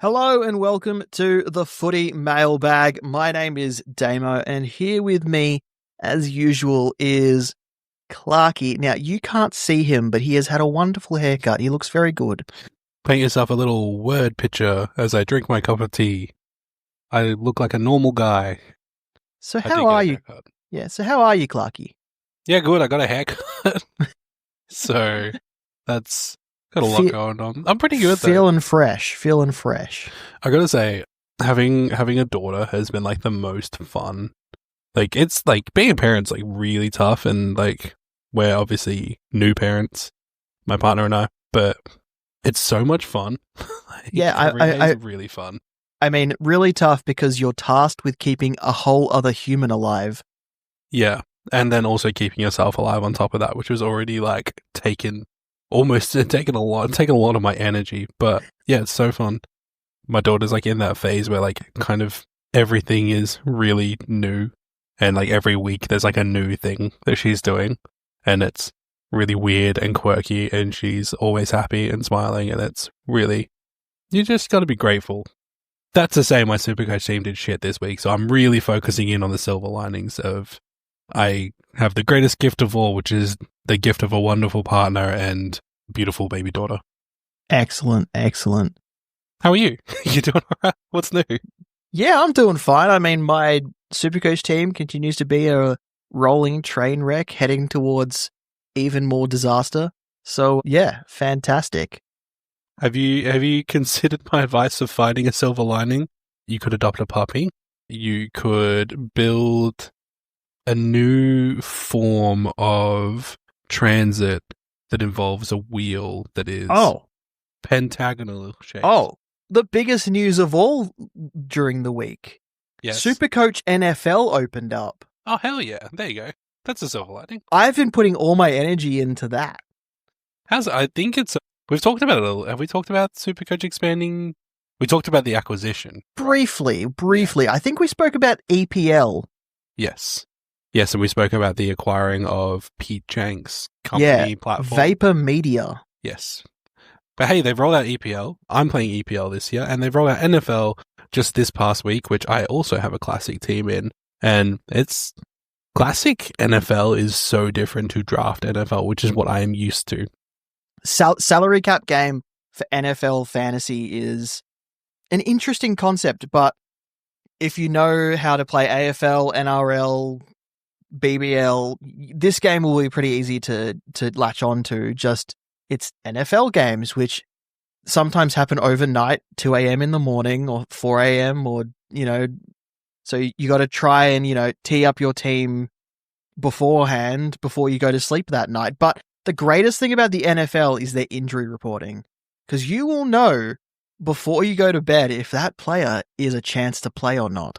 Hello and welcome to the Footy Mailbag. My name is Damo, and here with me, as usual, is Clarky. Now, you can't see him, but he has had a wonderful haircut. He looks very good. Paint yourself a little word picture as I drink my cup of tea. I look like a normal guy. So how are you? Haircut. Yeah, so how are you, Clarky? Yeah, good. I got a haircut. So that's got a lot going on. I'm pretty good though. Feeling fresh. I gotta say, having a daughter has been like the most fun. Like it's like being a parent's like really tough, and like we're obviously new parents, my partner and I, but it's so much fun. It's really fun. I mean, really tough because you're tasked with keeping a whole other human alive. Yeah, and then also keeping yourself alive on top of that, which was already like taken a lot of my energy. But yeah, it's so fun. My daughter's like in that phase where like kind of everything is really new, and like every week there's like a new thing that she's doing, and it's really weird and quirky, and she's always happy and smiling, and it's really, you just got to be grateful. That's to say my Supercoach team did shit this week, so I'm really focusing in on the silver linings of I have the greatest gift of all, which is the gift of a wonderful partner and beautiful baby daughter. Excellent. How are you? You doing all right? What's new? Yeah, I'm doing fine. I mean, my Supercoach team continues to be a rolling train wreck heading towards even more disaster. So, yeah, fantastic. Have you considered my advice of finding a silver lining? You could adopt a puppy. You could build a new form of transit that involves a wheel that is pentagonal shaped. Oh, the biggest news of all during the week. Yes. Supercoach NFL opened up. Oh, hell yeah. There you go. That's a silver lining. I've been putting all my energy into that. We've talked about it a little. Have we talked about Supercoach expanding? We talked about the acquisition. Briefly. I think we spoke about EPL. Yes, and we spoke about the acquiring of Pete Jenks' company platform. Vapor Media. Yes. But hey, they've rolled out EPL. I'm playing EPL this year, and they've rolled out NFL just this past week, which I also have a classic team in. And it's classic NFL is so different to draft NFL, which is what I am used to. Salary cap game for NFL fantasy is an interesting concept, but if you know how to play AFL, NRL, BBL, this game will be pretty easy to latch on to. Just it's NFL games, which sometimes happen overnight, 2 a.m. in the morning or 4 a.m. or, so you got to try and, tee up your team beforehand before you go to sleep that night. But the greatest thing about the NFL is their injury reporting, because you will know before you go to bed if that player is a chance to play or not.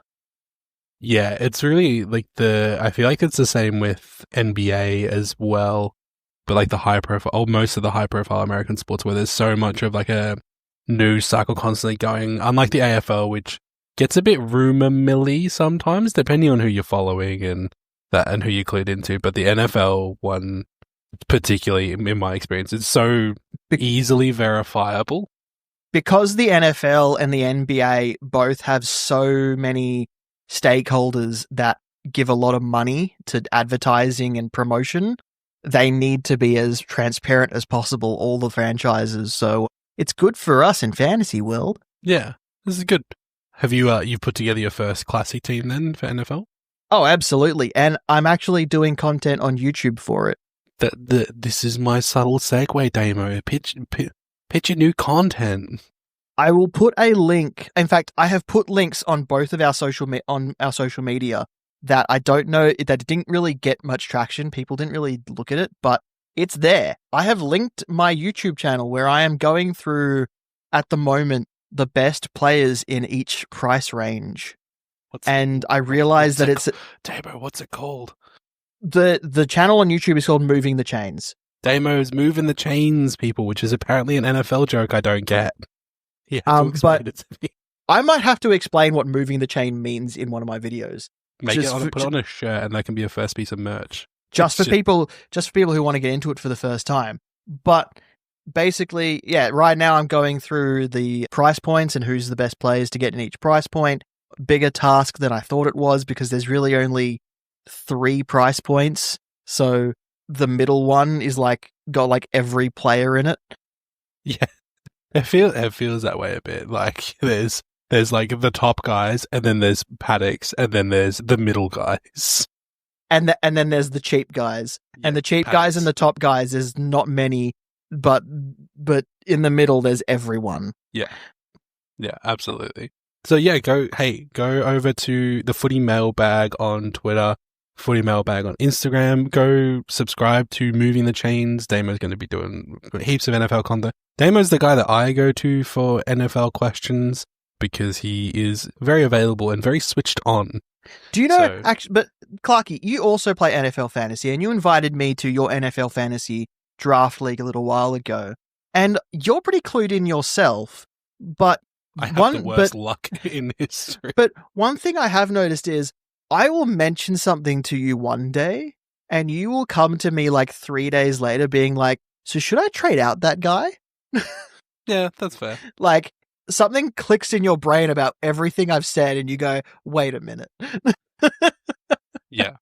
Yeah, it's really like I feel like it's the same with NBA as well, but like most of the high profile American sports where there's so much of like a news cycle constantly going, unlike the AFL, which gets a bit rumor milly sometimes, depending on who you're following and who you're clued into. But the NFL one, particularly in my experience, it's so easily verifiable. Because the NFL and the NBA both have so many stakeholders that give a lot of money to advertising and promotion, they need to be as transparent as possible, all the franchises. So it's good for us in fantasy world. Yeah, this is good. Have you put together your first classic team then for NFL? Oh, absolutely. And I'm actually doing content on YouTube for it. This is my subtle segue, Damo. Pitch your new content. I will put a link. In fact, I have put links on both of our social media that I don't know that didn't really get much traction. People didn't really look at it, but it's there. I have linked my YouTube channel where I am going through at the moment the best players in each price range. I realized that it's Damo. What's it called? The channel on YouTube is called Moving the Chains. Damo's Moving the Chains, people, which is apparently an NFL joke I don't get. Yeah, but it to me. I might have to explain what moving the chain means in one of my videos. Put it on a shirt, and that can be a first piece of merch. Just for people who want to get into it for the first time. But basically, yeah, right now I'm going through the price points and who's the best players to get in each price point. Bigger task than I thought it was because there's really only 3 price points. So the middle one is got every player in it. Yeah. It feels that way a bit. Like there's like the top guys, and then there's paddocks, and then there's the middle guys. And then there's the cheap guys. Yeah, and the cheap guys and the top guys is not many, but in the middle there's everyone. Yeah. Yeah, absolutely. So yeah, go over to the Footy Mailbag on Twitter, Footy Mailbag on Instagram. Go subscribe to Moving the Chains. Damo's going to be doing heaps of NFL content. Damo's the guy that I go to for NFL questions because he is very available and very switched on. Do you know, actually, but Clarky, you also play NFL Fantasy, and you invited me to your NFL Fantasy Draft League a little while ago, and you're pretty clued in yourself, but I have the worst luck in history. But one thing I have noticed is I will mention something to you one day, and you will come to me 3 days later being like, so should I trade out that guy? Yeah, that's fair. Something clicks in your brain about everything I've said, and you go, wait a minute. Yeah.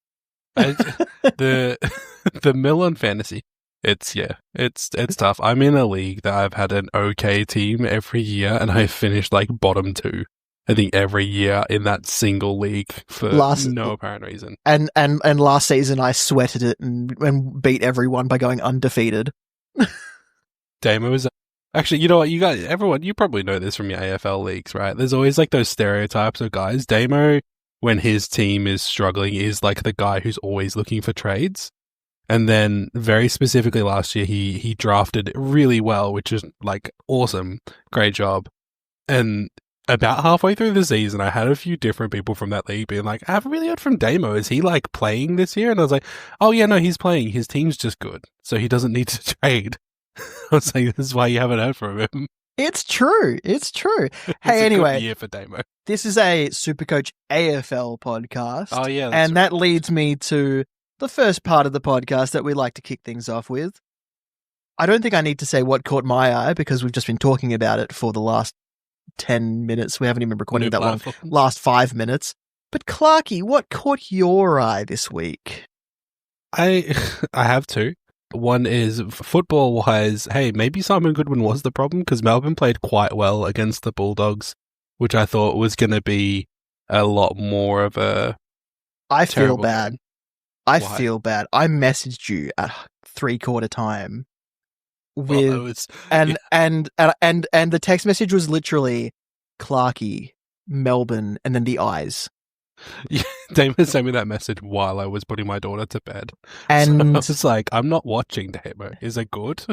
The mill on fantasy, it's tough. I'm in a league that I've had an okay team every year, and I've finished bottom 2, I think, every year in that single league for no apparent reason. And last season I sweated it and beat everyone by going undefeated. Damo was... Actually, you know what, you probably know this from your AFL leagues, right? There's always those stereotypes of guys. Damo, when his team is struggling, is the guy who's always looking for trades. And then very specifically last year, he drafted really well, which is awesome. Great job. And about halfway through the season, I had a few different people from that league being like, I haven't really heard from Damo. Is he playing this year? And I was like, oh yeah, no, he's playing. His team's just good. So he doesn't need to trade. I was like, this is why you haven't heard from him. It's true. It's true. Hey, anyway, good year for Damo. This is a Supercoach AFL podcast. Oh yeah, and that leads me to the first part of the podcast that we like to kick things off with. I don't think I need to say what caught my eye because we've just been talking about it for the last 10 minutes. We haven't even recorded that long. Last 5 minutes. But Clarky, what caught your eye this week? I have 2. One is football-wise, hey, maybe Simon Goodwin was the problem because Melbourne played quite well against the Bulldogs, which I thought was going to be a lot more of a... I feel bad. I messaged you at 3/4 time with and the text message was literally Clarky, Melbourne, and then the eyes. Yeah, Damon sent me that message while I was putting my daughter to bed. And so I was just like, I'm not watching Damo. Is it good?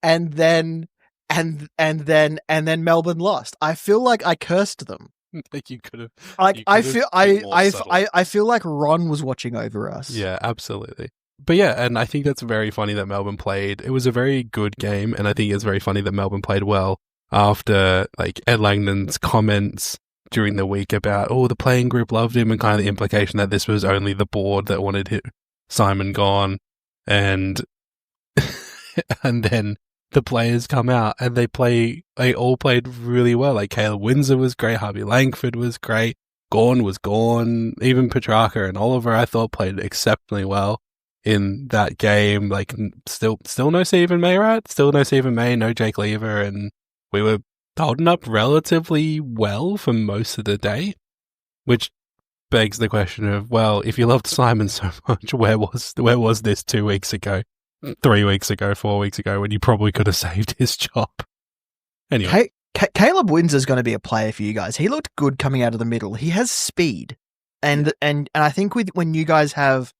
And then Melbourne lost. I feel like I cursed them. You could have. I feel like Ron was watching over us. Yeah, absolutely. But yeah, and I think that's very funny that Melbourne played. It was a very good game, and I think it's very funny that Melbourne played well after Ed Langdon's comments during the week about, the playing group loved him, and kind of the implication that this was only the board that wanted Simon gone. And and then the players come out and they all played really well. Caleb Windsor was great, Harvey Langford was great, Gawn was Gawn, even Petrarca and Oliver I thought played exceptionally well in that game. Still no Stephen May, right? Still no Stephen May, no Jake Lever, and we were holding up relatively well for most of the day, which begs the question of, well, if you loved Simon so much, where was this 2 weeks ago, 3 weeks ago, 4 weeks ago, when you probably could have saved his job? Anyway. Caleb Windsor's going to be a player for you guys. He looked good coming out of the middle. He has speed. And I think when you guys have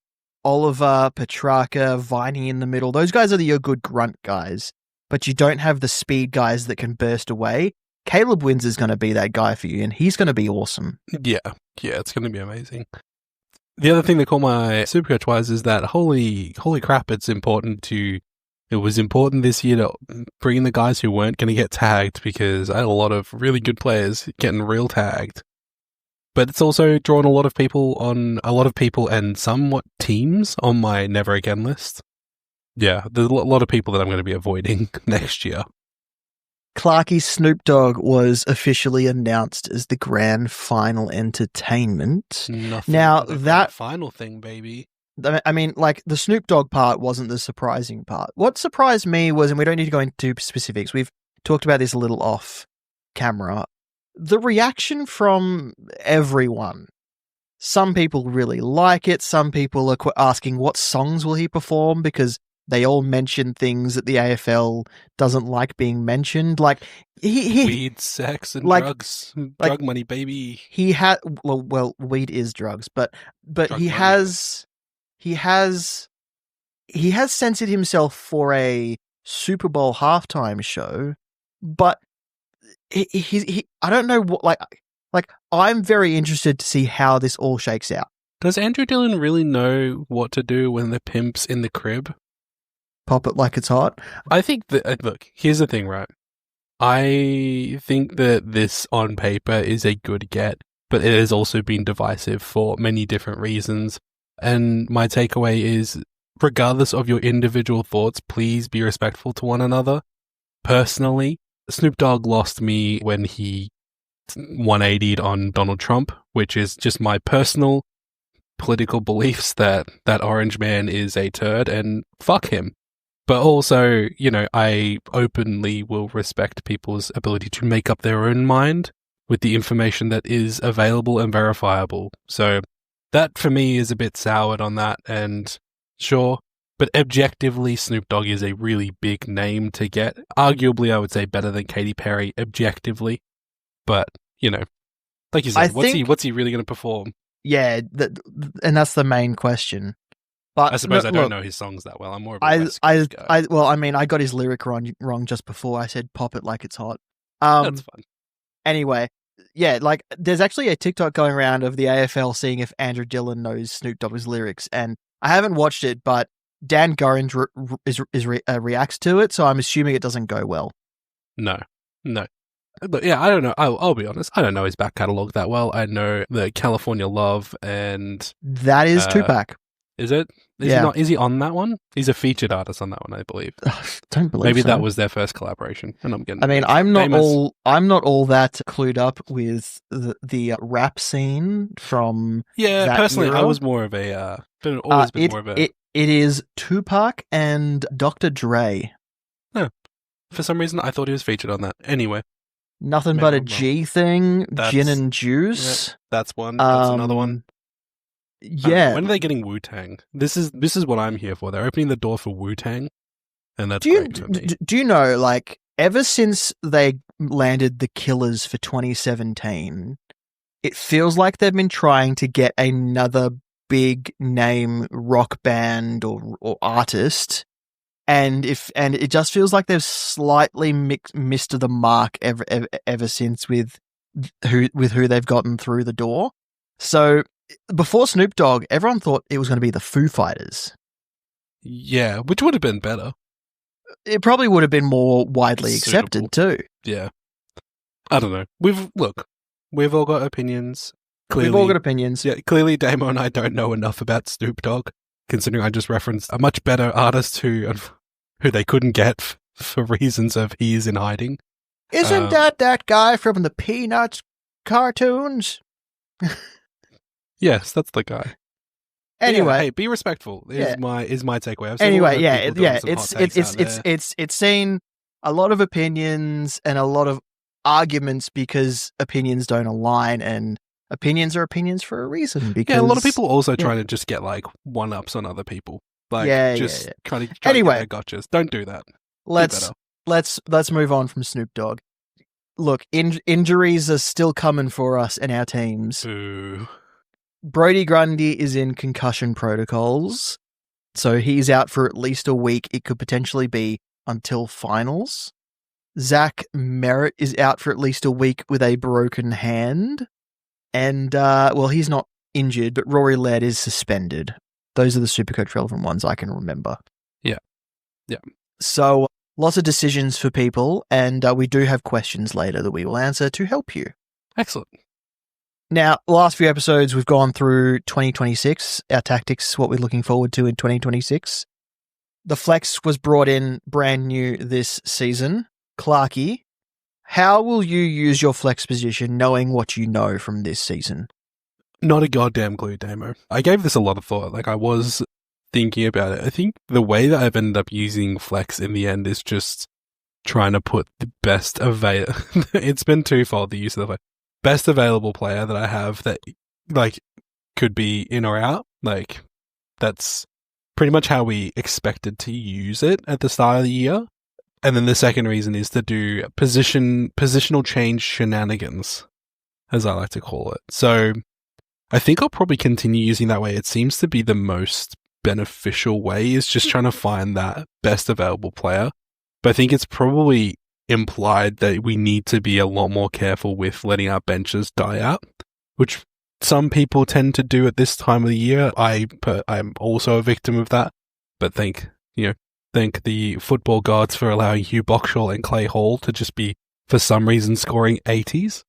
Oliver, Petrarca, Viney in the middle, those guys are your good grunt guys. But you don't have the speed guys that can burst away. Caleb Windsor's going to be that guy for you, and he's going to be awesome. Yeah, it's going to be amazing. The other thing that caught my Supercoach wise is that holy crap, it was important this year to bring in the guys who weren't going to get tagged, because I had a lot of really good players getting real tagged. But it's also drawn a lot of people and somewhat teams on my never again list. Yeah, there's a lot of people that I'm going to be avoiding next year. Clarky Snoop Dogg was officially announced as the grand final entertainment. Nothing Now, but a that- grand final thing, baby. I mean, like, the Snoop Dogg part wasn't the surprising part. What surprised me was, and we don't need to go into specifics, we've talked about this a little off camera, the reaction from everyone. Some people really like it. Some people are asking what songs will he perform, because they all mention things that the AFL doesn't like being mentioned. Like, he Weed, sex, and like- drugs. like- Drug money, baby. he had well, weed is drugs, but Drug he money. has censored himself for a Super Bowl halftime show, but he I don't know what, like I'm very interested to see how this all shakes out. Does Andrew Dillon really know what to do when the pimp's in the crib? Pop it like it's hot. I think that, look, here's the thing, right? I think that this on paper is a good get, but it has also been divisive for many different reasons. And my takeaway is, regardless of your individual thoughts, please be respectful to one another. Personally, Snoop Dogg lost me when he 180'd on Donald Trump, which is just my personal political beliefs that orange man is a turd and fuck him. But also, you know, I openly will respect people's ability to make up their own mind with the information that is available and verifiable. So that for me is a bit soured on that, and sure, but objectively Snoop Dogg is a really big name to get. Arguably, I would say better than Katy Perry objectively. But, you know, like you said, what's he really going to perform? Yeah, and that's the main question. But I suppose I don't look, know his songs that well. I'm more of a West Coast guy. I got his lyric wrong just before I said "pop it like it's hot." That's fun. Anyway, yeah, like there's actually a TikTok going around of the AFL seeing if Andrew Dillon knows Snoop Dogg's lyrics, and I haven't watched it, but Dan Gorringe reacts to it, so I'm assuming it doesn't go well. No. But yeah, I don't know. I'll be honest. I don't know his back catalogue that well. I know the California Love, and that is Tupac. Is it? Yeah. Is he on that one? He's a featured artist on that one, I believe. Don't believe Maybe so. that was their first collaboration, and I'm getting. I mean, famous. I'm not all that clued up with the rap scene from. Yeah, that personally, I era. was more of a. Always been more of a. It is Tupac and Dr. Dre. For some reason, I thought he was featured on that. Anyway, Nothing Maybe but a I'm wrong. G thing. That's- Gin and juice. that's one. That's another one. Yeah. When are they getting Wu Tang? This is what I'm here for. They're opening the door for Wu Tang, and that's Do you great for me. do you know, like, ever since they landed the Killers for 2017, it feels like they've been trying to get another big name rock band or artist, and it just feels like they've slightly missed the mark ever since with who they've gotten through the door. So before Snoop Dogg, everyone thought it was going to be the Foo Fighters. Yeah, which would have been better. It probably would have been more widely Suitable. accepted too. Yeah, I don't know. We've all got opinions. Clearly, We've all got opinions. Yeah, clearly, Damo and I don't know enough about Snoop Dogg, considering I just referenced a much better artist who they couldn't get for reasons of he's in hiding. Isn't that guy from the Peanuts cartoons? Yes, that's the guy. Anyway, Yeah, hey, be respectful. Is my takeaway. I've seen a anyway, lot of yeah, people doing some hot takes out there. it's seen a lot of opinions and a lot of arguments because opinions don't align, and opinions are opinions for a reason. Because Yeah, a lot of people also trying to just get like one-ups on other people. Like, Yeah. trying to Anyway. get their gotchas. Don't do that. Do let's better. let's move on from Snoop Dogg. Look, injuries are still coming for us and our teams. Boo. Brody Grundy is in concussion protocols, so he's out for at least a week. It could potentially be until finals. Zach Merritt is out for at least a week with a broken hand. And, well, he's not injured, but Rory Laird is suspended. Those are the Supercoach relevant ones I can remember. Yeah. Yeah. So, lots of decisions for people, and we do have questions later that we will answer to help you. Excellent. Now, the last few episodes, we've gone through 2026, our tactics, what we're looking forward to in 2026. The flex was brought in brand new this season. Clarky, how will you use your flex position knowing what you know from this season? Not a goddamn clue, Damo. I gave this a lot of thought. Like, I was thinking about it. I think the way that I've ended up using flex in the end is just trying to put the best available. It's been twofold, the use of the best available player that I have that, like, could be in or out. Like, that's pretty much how we expected to use it at the start of the year. And then the second reason is to do positional change shenanigans, as I like to call it. So I think I'll probably continue using that way. It seems to be the most beneficial way, is just trying to find that best available player. But I think it's probably implied that we need to be a lot more careful with letting our benches die out, which some people tend to do at this time of the year. I'm also a victim of that. But thank the football gods for allowing Hugh Boxall and Clay Hall to just be, for some reason, scoring 80s.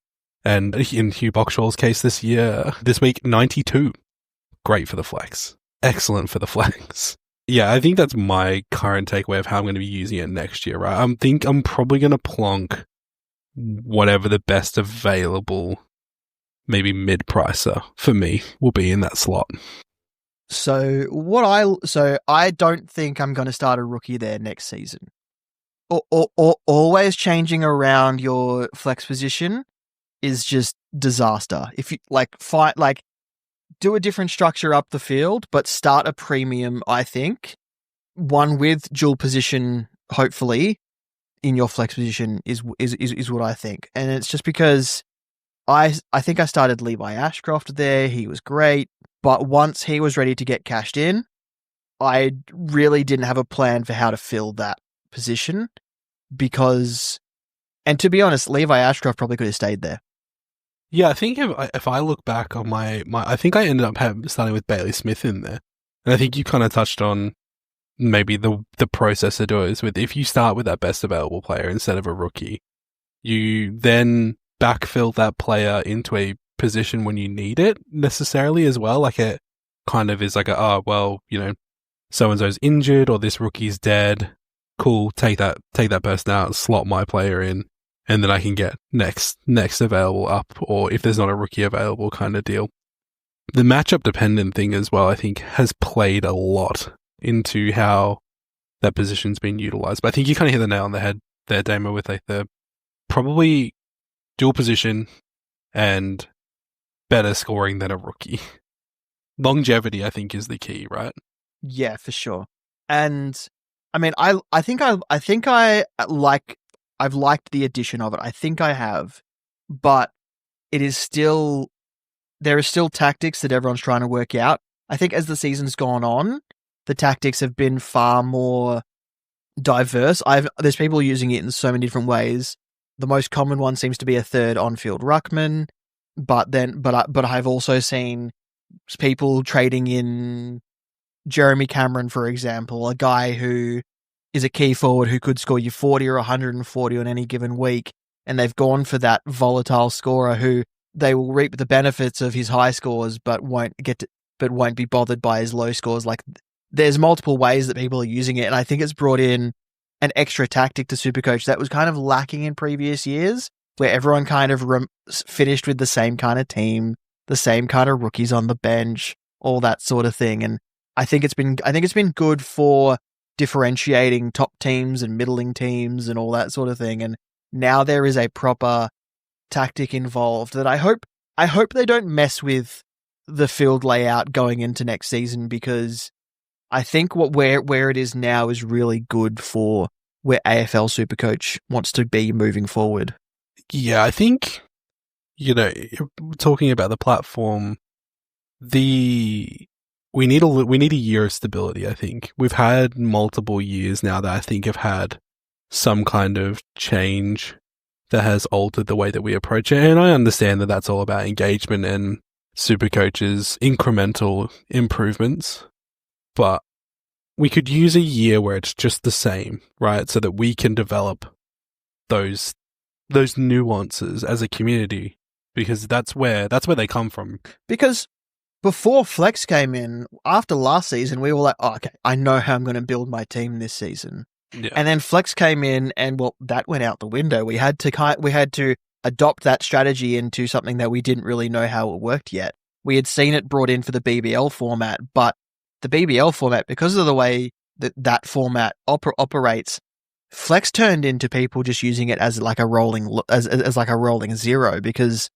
And in Hugh Boxall's case this week, 92. Great for the flex. Excellent for the flex. Yeah, I think that's my current takeaway of how I'm going to be using it next year, right? I'm probably going to plonk whatever the best available, maybe mid-pricer for me will be in that slot. So I don't think I'm going to start a rookie there next season. Always changing around your flex position is just disaster. If you do a different structure up the field, but start a premium, I think, one with dual position, hopefully, in your flex position is what I think. And it's just because I think I started Levi Ashcroft there. He was great. But once he was ready to get cashed in, I really didn't have a plan for how to fill that position because, and to be honest, Levi Ashcroft probably could have stayed there. Yeah, I think if I look back on my I think I ended up starting with Bailey Smith in there. And I think you kind of touched on maybe the process to do it is with, if you start with that best available player instead of a rookie, you then backfill that player into a position when you need it necessarily as well. Like, it kind of is like so-and-so's injured or this rookie's dead. Cool, take that person out, slot my player in, and then I can get next available up, or if there's not a rookie available kind of deal. The matchup dependent thing as well, I think, has played a lot into how that position's been utilized. But I think you kind of hit the nail on the head there, Damo, with like the probably dual position and better scoring than a rookie. Longevity, I think, is the key, right? Yeah, for sure. And I mean, I think I've liked the addition of it. I think I have, but there is still tactics that everyone's trying to work out. I think as the season's gone on, the tactics have been far more diverse. There's people using it in so many different ways. The most common one seems to be a third on-field ruckman, but I've also seen people trading in Jeremy Cameron, for example, a guy who is a key forward who could score you 40 or 140 on any given week, and they've gone for that volatile scorer who they will reap the benefits of his high scores, but won't be bothered by his low scores. Like, there's multiple ways that people are using it, and I think it's brought in an extra tactic to Supercoach that was kind of lacking in previous years, where everyone kind of finished with the same kind of team, the same kind of rookies on the bench, all that sort of thing. And I think it's been good for differentiating top teams and middling teams and all that sort of thing. And now there is a proper tactic involved that I hope they don't mess with the field layout going into next season, because I think where it is now is really good for where AFL Supercoach wants to be moving forward. Yeah, I think, talking about the platform, we need a year of stability. I think we've had multiple years now that I think have had some kind of change that has altered the way that we approach it. And I understand that that's all about engagement and Supercoach's incremental improvements, but we could use a year where it's just the same, right? So that we can develop those nuances as a community, because that's where they come from. Because before Flex came in, after last season, we were like, oh, okay, I know how I'm going to build my team this season. Yeah. And then Flex came in, and well, that went out the window. We had to adopt that strategy into something that we didn't really know how it worked yet. We had seen it brought in for the BBL format, but the BBL format, because of the way that format operates, Flex turned into people just using it as like a rolling as like a rolling zero because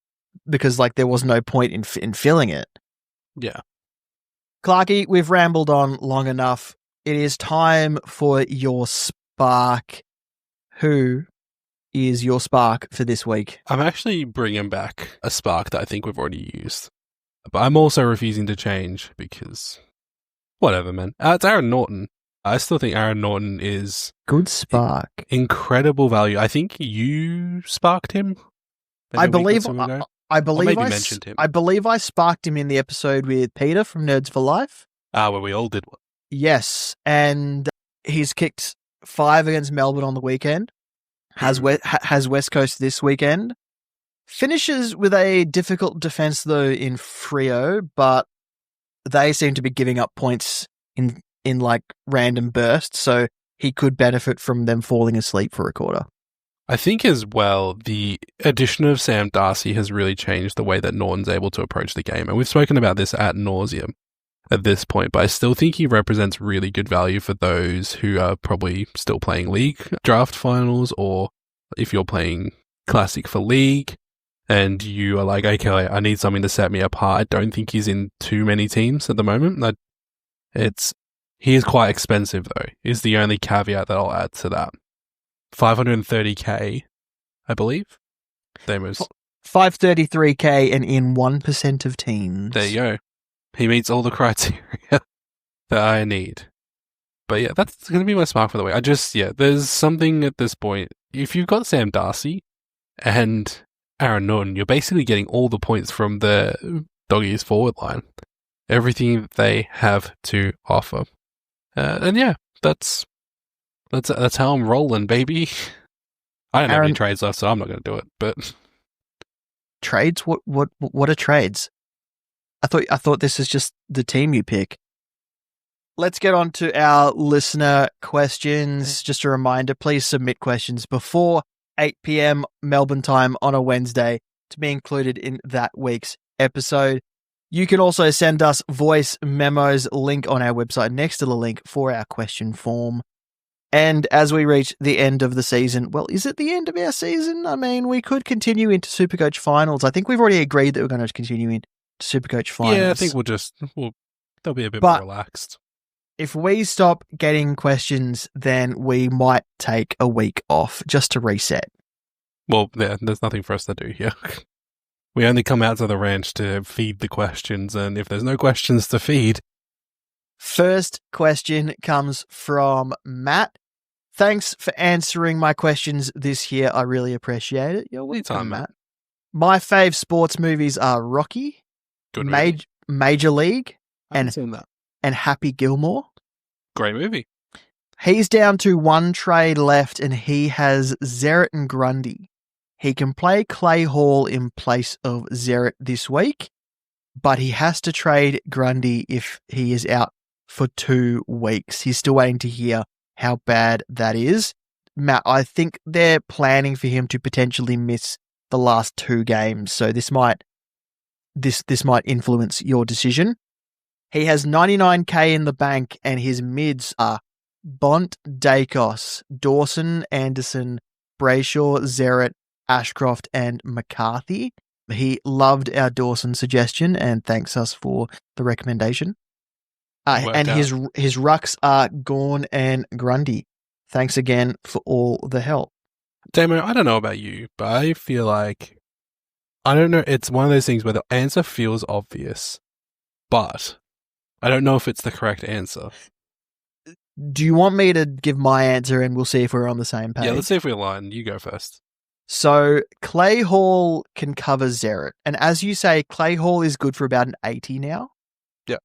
like there was no point in filling it. Yeah. Clarky, we've rambled on long enough. It is time for your spark. Who is your spark for this week? I'm actually bringing back a spark that I think we've already used. But I'm also refusing to change because whatever, man. It's Aaron Norton. I still think Aaron Norton is good spark. Incredible value. I think you sparked him. I believe mentioned him. I believe I sparked him in the episode with Peter from Nerds for Life. Where we all did one. Yes, and he's kicked 5 against Melbourne on the weekend. Has West Coast this weekend. Finishes with a difficult defense though in Freo, but they seem to be giving up points in like random bursts, so he could benefit from them falling asleep for a quarter. I think as well, the addition of Sam Darcy has really changed the way that Norton's able to approach the game. And we've spoken about this ad nauseum at this point, but I still think he represents really good value for those who are probably still playing league draft finals, or if you're playing classic for league and you are like, okay, I need something to set me apart. I don't think he's in too many teams at the moment. He is quite expensive though, is the only caveat that I'll add to that. 530k, I believe. There was 533k and in 1% of teams. There you go. He meets all the criteria that I need. But yeah, that's going to be my spark for the week. There's something at this point. If you've got Sam Darcy and Aaron Norton, you're basically getting all the points from the Doggies forward line. Everything they have to offer. And yeah, that's how I'm rolling, baby. I don't have any trades left, so I'm not going to do it. But trades? What are trades? I thought this is just the team you pick. Let's get on to our listener questions. Just a reminder, please submit questions before 8 p.m. Melbourne time on a Wednesday to be included in that week's episode. You can also send us voice memos, link on our website next to the link for our question form. And as we reach the end of the season, well, is it the end of our season? I mean, we could continue into Supercoach finals. I think we've already agreed that we're going to continue into Supercoach finals. Yeah, I think they'll be a bit more relaxed. If we stop getting questions, then we might take a week off just to reset. Well, there's nothing for us to do here. We only come out to the ranch to feed the questions, and if there's no questions to feed... First question comes from Matt. Thanks for answering my questions this year. I really appreciate it. You're welcome, Matt. My fave sports movies are Rocky, Good movie. Major League, I haven't seen that. And Happy Gilmore. Great movie. He's down to one trade left, and he has Zeret and Grundy. He can play Clay Hall in place of Zeret this week, but he has to trade Grundy if he is out for 2 weeks. He's still waiting to hear how bad that is. Matt, I think they're planning for him to potentially miss the last 2 games, so this might influence your decision. He has 99k in the bank, and his mids are Bont, Dacos, Dawson, Anderson, Brayshaw, Zeret, Ashcroft, and McCarthy. He loved our Dawson suggestion and thanks us for the recommendation. And his rucks are Gawn and Grundy. Thanks again for all the help. Damo, I don't know about you, but I feel like, I don't know, it's one of those things where the answer feels obvious, but I don't know if it's the correct answer. Do you want me to give my answer and we'll see if we're on the same page? Yeah, let's see if we align. You go first. So Clay Hall can cover Zeret. And as you say, Clay Hall is good for about an 80 now. Yep.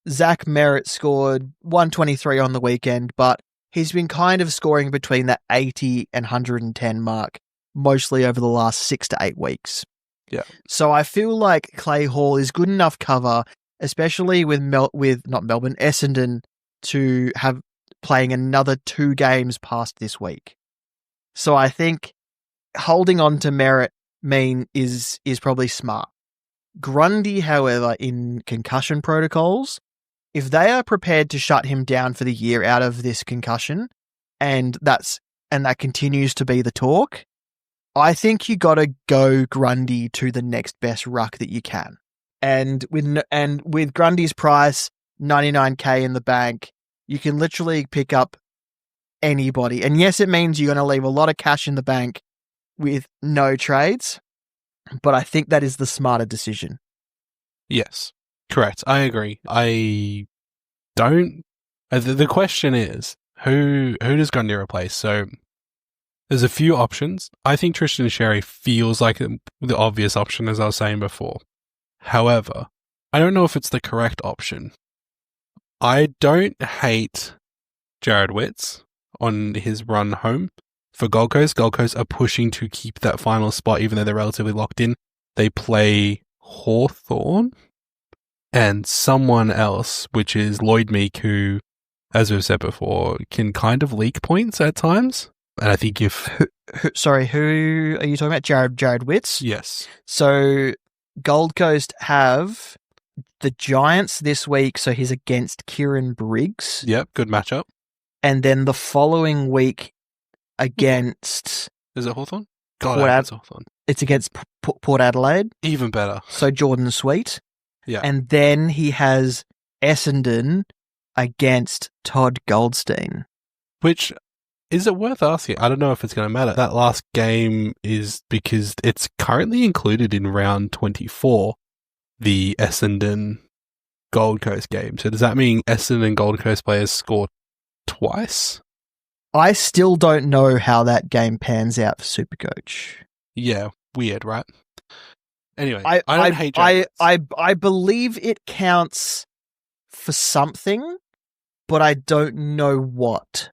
Zach Merritt scored 123 on the weekend, but he's been kind of scoring between the 80 and 110 mark, mostly over the last 6 to 8 weeks. Yeah. So I feel like Clay Hall is good enough cover, especially with not Melbourne, Essendon to have playing another 2 games past this week. So I think holding on to Merritt is probably smart. Grundy, however, in concussion protocols, if they are prepared to shut him down for the year out of this concussion, and that continues to be the talk, I think you got to go Grundy to the next best ruck that you can. And with Grundy's price, $99K in the bank, you can literally pick up anybody. And yes, it means you're going to leave a lot of cash in the bank with no trades, but I think that is the smarter decision. Yes, correct. I agree. I don't. The question is, who does Grundy replace? So there's a few options. I think Tristan Sherry feels like the obvious option, as I was saying before. However, I don't know if it's the correct option. I don't hate Jared Witts on his run home for Gold Coast. Gold Coast are pushing to keep that final spot, even though they're relatively locked in. They play Hawthorn and someone else, which is Lloyd Meek, who, as we've said before, can kind of leak points at times. And I think if... who are you talking about? Jared Witts? Yes. So Gold Coast have the Giants this week, so he's against Kieran Briggs. Yep, good matchup. And then the following week against... Is it Hawthorn? God, it's Hawthorn. It's against Port Adelaide. Even better. So Jordan Sweet. Yeah. And then he has Essendon against Todd Goldstein. Which, is it worth asking? I don't know if it's going to matter. That last game is because it's currently included in round 24, the Essendon Gold Coast game. So does that mean Essendon Gold Coast players score twice? I still don't know how that game pans out for Supercoach. Yeah, weird, right? Anyway, I don't hate Jared. I believe it counts for something, but I don't know what.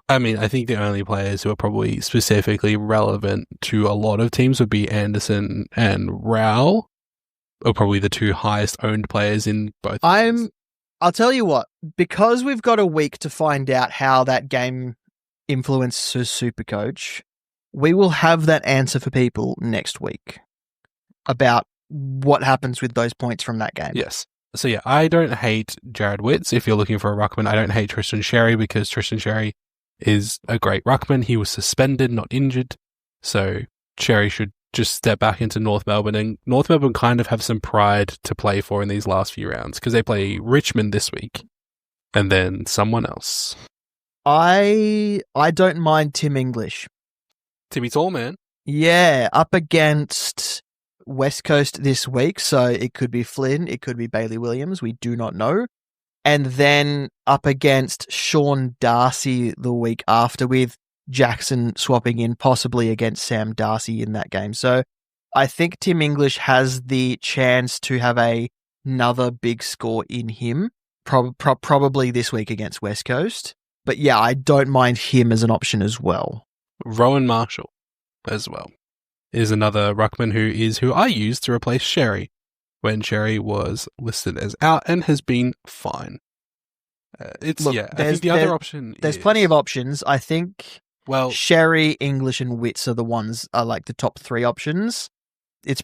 I mean, I think the only players who are probably specifically relevant to a lot of teams would be Anderson and Rowell, or probably the 2 highest owned players in both. I'll tell you what, because we've got a week to find out how that game influences Supercoach, we will have that answer for people next week about what happens with those points from that game. Yes. So yeah, I don't hate Jared Witts if you're looking for a ruckman. I don't hate Tristan Sherry because Tristan Sherry is a great ruckman. He was suspended, not injured. So Sherry should just step back into North Melbourne, and North Melbourne kind of have some pride to play for in these last few rounds because they play Richmond this week and then someone else. I don't mind Tim English. Timmy Tallman? Yeah, up against West Coast this week, so it could be Flynn, it could be Bailey Williams, we do not know. And then up against Sean Darcy the week after, with Jackson swapping in possibly against Sam Darcy in that game. So I think Tim English has the chance to have another big score in him, probably this week against West Coast. But yeah, I don't mind him as an option as well. Rowan Marshall as well is another ruckman who I used to replace Sherry when Sherry was listed as out and has been fine. I think the other option there's plenty of options. I think Well, Sherry, English, and Witts are the ones are like the top 3 options. It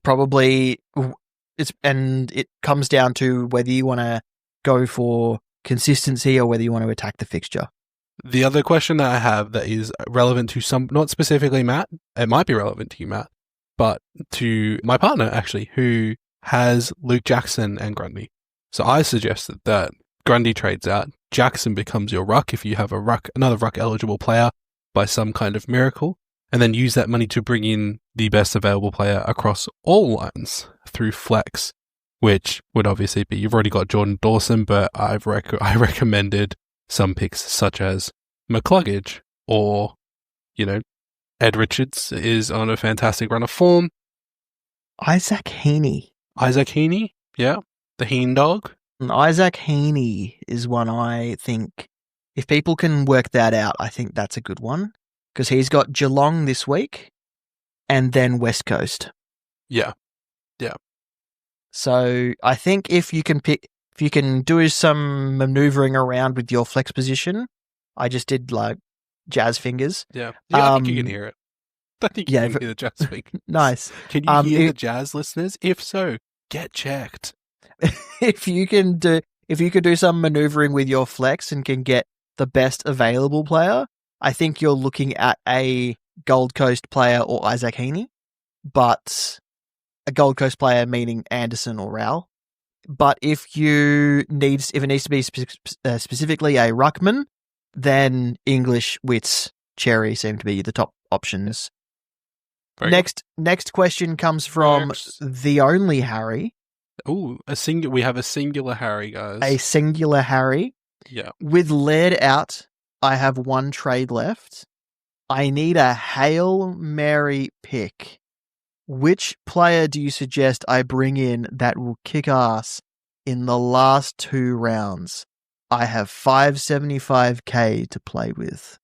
comes down to whether you want to go for consistency or whether you want to attack the fixture. The other question that I have that is relevant to some, not specifically Matt, it might be relevant to you, Matt, but to my partner, actually, who has Luke Jackson and Grundy. So I suggested that Grundy trades out, Jackson becomes your ruck if you have another ruck eligible player by some kind of miracle, and then use that money to bring in the best available player across all lines through flex, which would obviously be, you've already got Jordan Dawson, but I recommended some picks such as McCluggage or, Ed Richards is on a fantastic run of form. Isaac Heaney, yeah, the Heen dog. Isaac Heaney is one I think, if people can work that out, I think that's a good one. Because he's got Geelong this week and then West Coast. Yeah. So I think if you can do some maneuvering around with your flex position, I just did like jazz fingers. Yeah, I think you can hear it. I think you can hear the jazz fingers. Nice. Can you hear the jazz listeners? If so, get checked. If you can do some maneuvering with your flex and can get the best available player, I think you're looking at a Gold Coast player or Isaac Heaney, but a Gold Coast player meaning Anderson or Rowell. But if it needs to be specifically a ruckman, then English, Witts, Cherry seem to be the top options. Next question comes from the only Harry. Oh, we have a singular Harry, guys. A singular Harry. Yeah. With Laird out, I have one trade left. I need a Hail Mary pick. Which player do you suggest I bring in that will kick ass in the last 2 rounds? I have 575k to play with.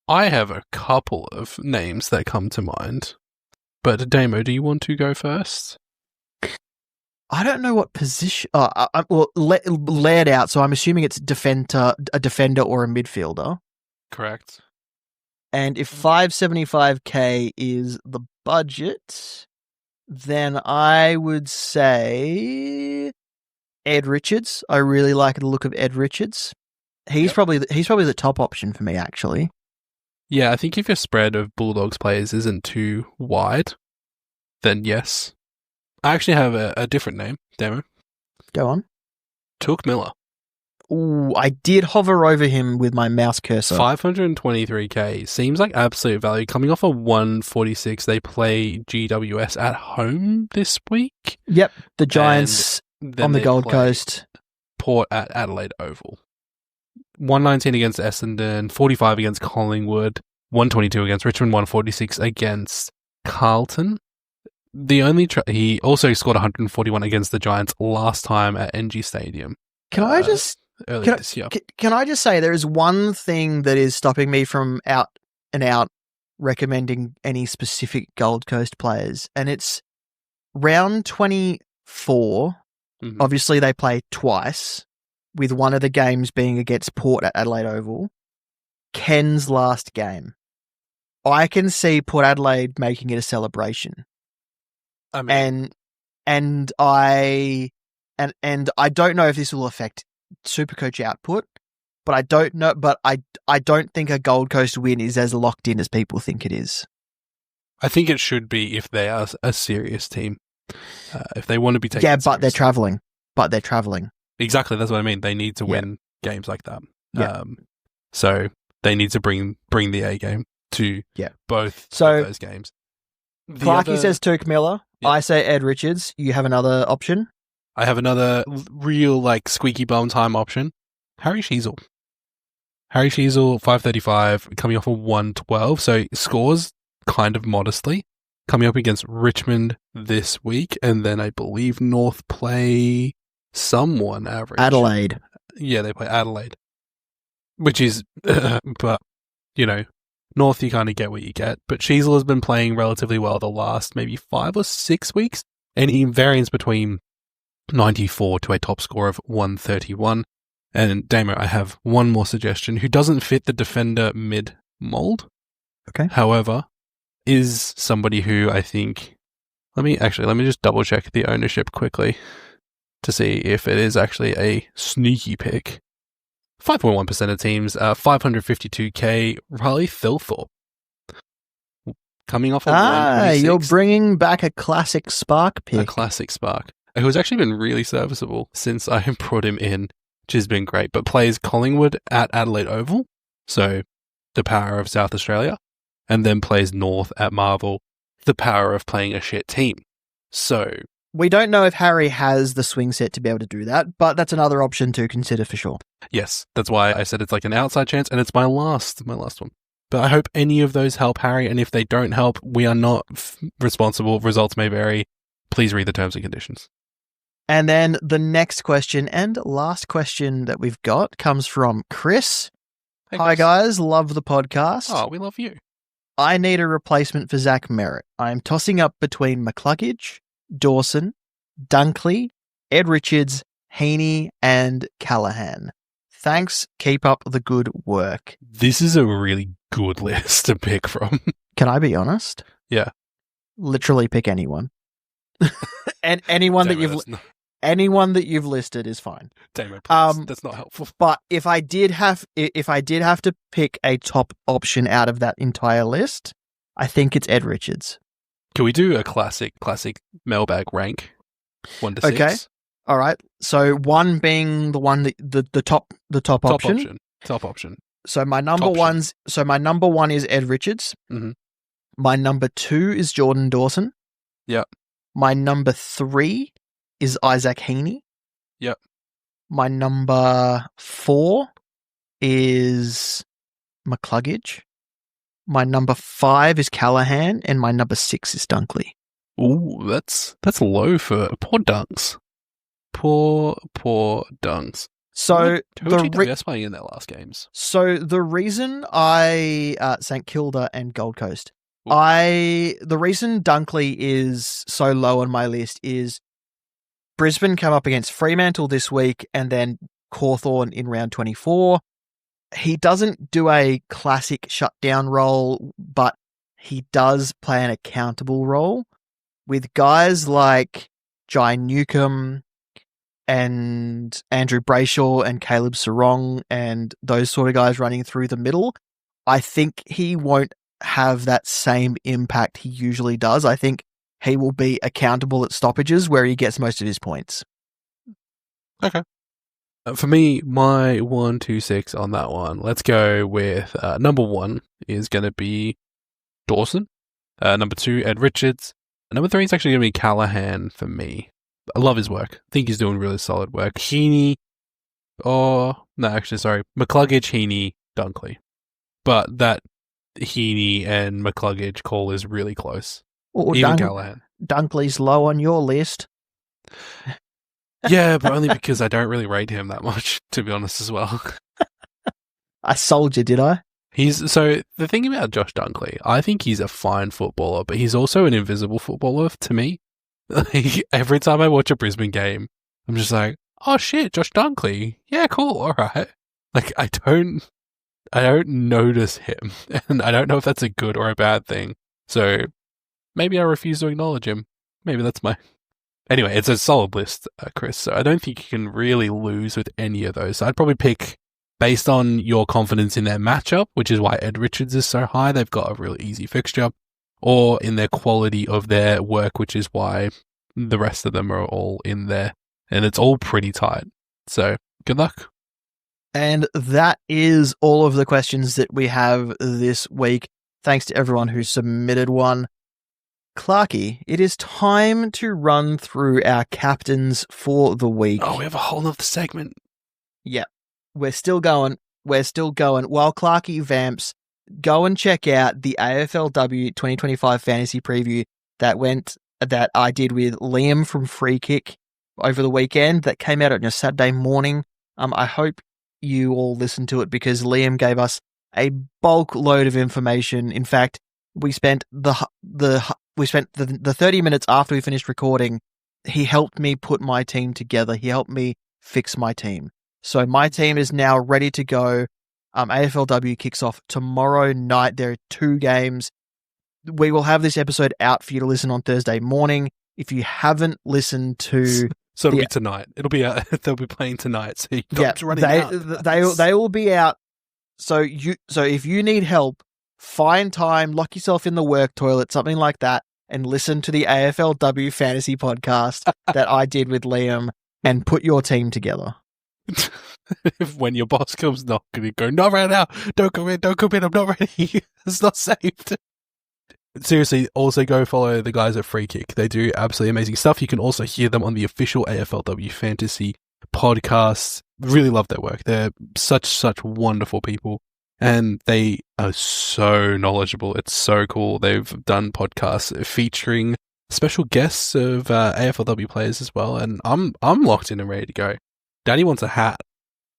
I have a couple of names that come to mind. But Damo, do you want to go first? I don't know what position. Laird out, so I'm assuming it's a defender or a midfielder. Correct. And if 575k is the budget, then I would say Ed Richards. I really like the look of Ed Richards. He's probably the top option for me, actually. Yeah, I think if your spread of Bulldogs players isn't too wide, then yes. I actually have a different name, Demo. Go on. Touk Miller. Ooh, I did hover over him with my mouse cursor. 523k. Seems like absolute value. Coming off a 146, they play GWS at home this week. Yep, the Giants on the Gold Coast. Port at Adelaide Oval. 119 against Essendon, 45 against Collingwood, 122 against Richmond, 146 against Carlton. He also scored 141 against the Giants last time at NG Stadium. Can I just say there is one thing that is stopping me from out recommending any specific Gold Coast players, and it's round 24. Mm-hmm. Obviously, they play twice, with one of the games being against Port at Adelaide Oval. Ken's last game. I can see Port Adelaide making it a celebration. I mean, and I don't know if this will affect Supercoach output, but I don't know. But I don't think a Gold Coast win is as locked in as people think it is. I think it should be if they are a serious team. If they want to be taken, but they're traveling. Exactly, that's what I mean. They need to win games like that. Yeah. So they need to bring the A game to both of those games. Clarky says Touk Miller. Yep. I say Ed Richards. You have another option? I have another real squeaky bum time option. Harry Sheezel. 535, coming off a 112, so scores kind of modestly. Coming up against Richmond this week, and then I believe North play someone average. Adelaide. Yeah, they play Adelaide. Which is, but, North you kind of get what you get. But Sheezel has been playing relatively well the last maybe 5 or 6 weeks, and he varies between 94 to a top score of 131. And Damo, I have one more suggestion who doesn't fit the defender mid mold. Okay. However, is somebody who I think, let me just double check the ownership quickly to see if it is actually a sneaky pick. 5.1% of teams, 552k, Riley Thilthorpe. Coming off a you're bringing back a classic spark pick. A classic spark. Who's actually been really serviceable since I brought him in, which has been great, but plays Collingwood at Adelaide Oval, so the power of South Australia, and then plays North at Marvel, the power of playing a shit team. So we don't know if Harry has the swing set to be able to do that, but that's another option to consider for sure. Yes, that's why I said it's like an outside chance, and it's my last one. But I hope any of those help Harry, and if they don't help, we are not responsible. Results may vary. Please read the terms and conditions. And then the next question and last question that we've got comes from Chris. Hey, Hi guys, love the podcast. Oh, we love you. I need a replacement for Zach Merritt. I am tossing up between McCluggage, Dawson, Dunkley, Ed Richards, Heaney, and Callahan. Thanks. Keep up the good work. This is a really good list to pick from. Can I be honest? Yeah. Literally pick anyone. And anyone that you've listed is fine. Damo, please. That's not helpful. But if I did have to pick a top option out of that entire list, I think it's Ed Richards. Can we do a classic mailbag rank? 1 to 6. Okay. All right. So 1 being the one that the top option. Top option. So my number one is Ed Richards. Mm-hmm. My number 2 is Jordan Dawson. Yep. My number 3 is Isaac Heaney. Yep. My number 4 is McCluggage. My number 5 is Callahan, and my number 6 is Dunkley. Ooh, that's low for poor Dunks. Poor Dunks. So who were GWS playing in their last games? So the reason St Kilda and Gold Coast. Ooh. The reason Dunkley is so low on my list is Brisbane come up against Fremantle this week and then Cawthorn in round 24. He doesn't do a classic shutdown role, but he does play an accountable role with guys like Jai Newcomb and Andrew Brayshaw and Caleb Sarong and those sort of guys running through the middle. I think he won't have that same impact he usually does. I think he will be accountable at stoppages where he gets most of his points. Okay. For me, my 1, 2, 6 on that one, let's go with number 1 is going to be Dawson. Number 2, Ed Richards. Number 3 is actually going to be Callahan for me. I love his work. I think he's doing really solid work. McCluggage, Heaney, Dunkley. But that Heaney and McCluggage call is really close. Even Callahan. Dunkley's low on your list. Yeah, but only because I don't really rate him that much, to be honest, as well. I sold you, did I? So the thing about Josh Dunkley, I think he's a fine footballer, but he's also an invisible footballer to me. Like, every time I watch a Brisbane game, I'm just like, oh shit, Josh Dunkley. Yeah, cool, alright. Like, I don't notice him, and I don't know if that's a good or a bad thing. So maybe I refuse to acknowledge him. Maybe that's my... Anyway, it's a solid list, Chris, so I don't think you can really lose with any of those. So I'd probably pick, based on your confidence in their matchup, which is why Ed Richards is so high, they've got a really easy fixture, or in their quality of their work, which is why the rest of them are all in there. And it's all pretty tight. So, good luck. And that is all of the questions that we have this week. Thanks to everyone who submitted one. Clarky, it is time to run through our captains for the week. Oh, we have a whole other segment. Yeah, we're still going. While Clarky vamps, go and check out the AFLW 2025 fantasy preview that I did with Liam from Free Kick over the weekend that came out on a Saturday morning. I hope you all listened to it because Liam gave us a bulk load of information. In fact, we spent the 30 minutes after we finished recording, he helped me put my team together. He helped me fix my team. So my team is now ready to go. AFLW kicks off tomorrow night. There are 2 games. We will have this episode out for you to listen on Thursday morning. If you haven't listened to... So it'll be tonight. It'll be they'll be playing tonight. So they will be out. So if you need help, find time, lock yourself in the work toilet, something like that, and listen to the AFLW fantasy podcast that I did with Liam and put your team together. When your boss comes knocking, go, not right now. Don't come in. I'm not ready. It's not saved. Seriously, also go follow the guys at Free Kick. They do absolutely amazing stuff. You can also hear them on the official AFLW fantasy podcast. Really love their work. They're such wonderful people. And they are so knowledgeable. It's so cool. They've done podcasts featuring special guests of AFLW players as well. And I'm locked in and ready to go. Danny wants a hat,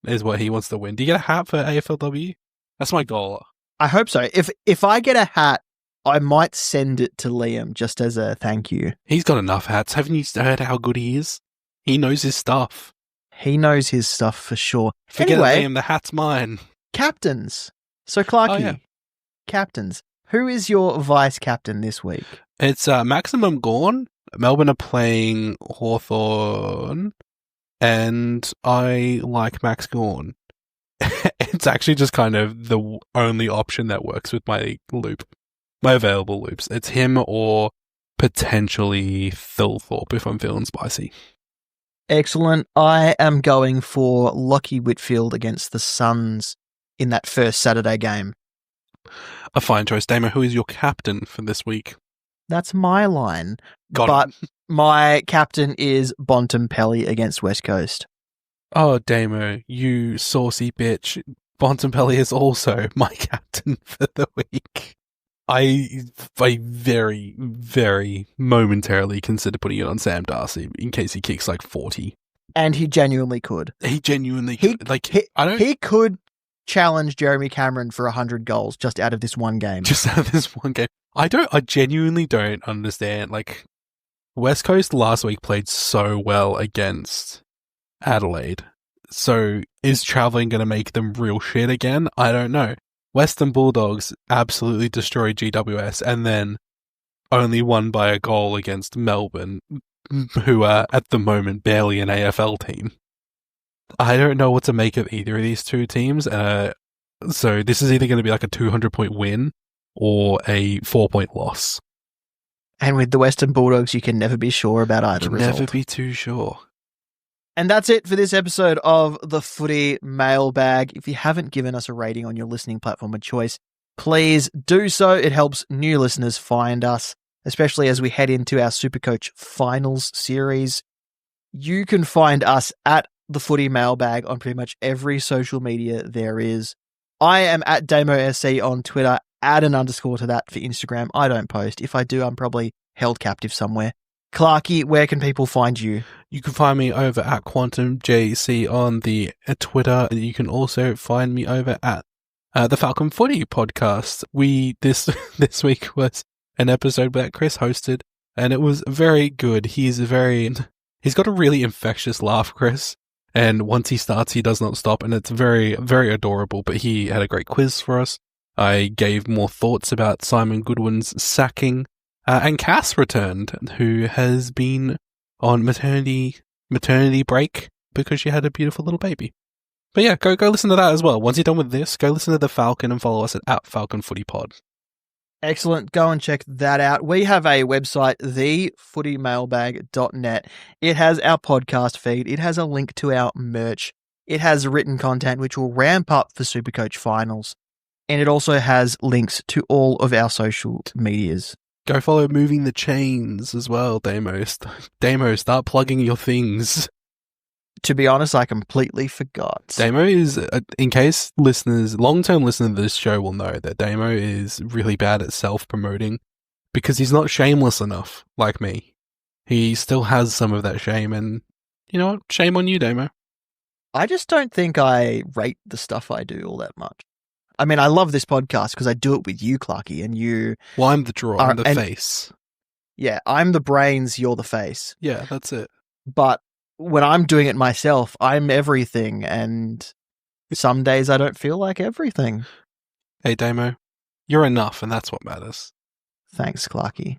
is what he wants to win. Do you get a hat for AFLW? That's my goal. I hope so. If I get a hat, I might send it to Liam just as a thank you. He's got enough hats. Haven't you heard how good he is? He knows his stuff. He knows his stuff for sure. Forget anyway, it, Liam. The hat's mine. Captains. So, Clarky, captains. Who is your vice captain this week? It's Maximum Gorn. Melbourne are playing Hawthorn, and I like Max Gorn. It's actually just kind of the only option that works with my available loops. It's him or potentially Thilthorpe if I'm feeling spicy. Excellent. I am going for Lockie Whitfield against the Suns in that first Saturday game. A fine choice. Damo, who is your captain for this week? That's my line. Got it. My captain is Bontempelli against West Coast. Oh, Damo, you saucy bitch. Bontempelli is also my captain for the week. I very, very momentarily consider putting it on Sam Darcy in case he kicks like 40. And he genuinely could. He genuinely could. He could challenge Jeremy Cameron for 100 goals just out of this one game. Just out of this one game. I genuinely don't understand. Like, West Coast last week played so well against Adelaide. So is travelling going to make them real shit again? I don't know. Western Bulldogs absolutely destroyed GWS and then only won by a goal against Melbourne, who are at the moment barely an AFL team. I don't know what to make of either of these two teams. So this is either going to be like a 200-point win or a 4-point loss. And with the Western Bulldogs, you can never be sure about either result. Never be too sure. And that's it for this episode of the Footy Mailbag. If you haven't given us a rating on your listening platform of choice, please do so. It helps new listeners find us, especially as we head into our Supercoach Finals series. You can find us at the Footy Mailbag on pretty much every social media there is. I am at DamoSC on Twitter. Add an underscore to that for Instagram. I don't post. If I do, I'm probably held captive somewhere. Clarky, where can people find you? You can find me over at QuantumJC on the Twitter. You can also find me over at the Falcon Footy podcast. This week was an episode that Chris hosted, and it was very good. He's got a really infectious laugh, Chris, and once he starts, he does not stop, and it's very, very adorable. But he had a great quiz for us. I gave more thoughts about Simon Goodwin's sacking. And Cass returned, who has been on maternity break because she had a beautiful little baby. But yeah, go listen to that as well. Once you're done with this, go listen to The Falcon and follow us at Falcon Footy Pod. Excellent. Go and check that out. We have a website, thefootymailbag.net. It has our podcast feed. It has a link to our merch. It has written content which will ramp up for Supercoach Finals. And it also has links to all of our social medias. Go follow Moving the Chains as well, Damo. Damo, start plugging your things. To be honest, I completely forgot. Damo is, in case long-term listeners of this show will know that Damo is really bad at self-promoting because he's not shameless enough, like me. He still has some of that shame, and you know what? Shame on you, Damo. I just don't think I rate the stuff I do all that much. I mean, I love this podcast because I do it with you, Clarky, and you... Well, I'm the draw, I'm the face. Yeah, I'm the brains, you're the face. Yeah, that's it. But when I'm doing it myself, I'm everything, and some days I don't feel like everything. Hey, Damo, you're enough, and that's what matters. Thanks, Clarky.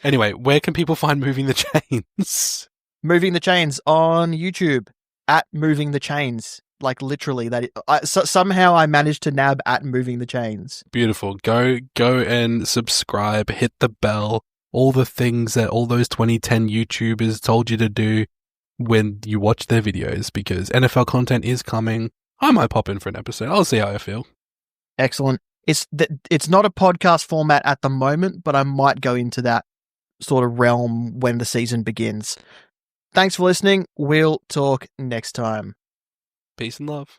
Anyway, where can people find Moving the Chains? Moving the Chains on YouTube, at Moving the Chains. Like literally, somehow I managed to nab at Moving the Chains. Beautiful. Go and subscribe, hit the bell, all the things that all those 2010 YouTubers told you to do when you watch their videos, because NFL content is coming. I might pop in for an episode. I'll see how I feel. Excellent. It's not a podcast format at the moment, but I might go into that sort of realm when the season begins. Thanks for listening. We'll talk next time. Peace and love.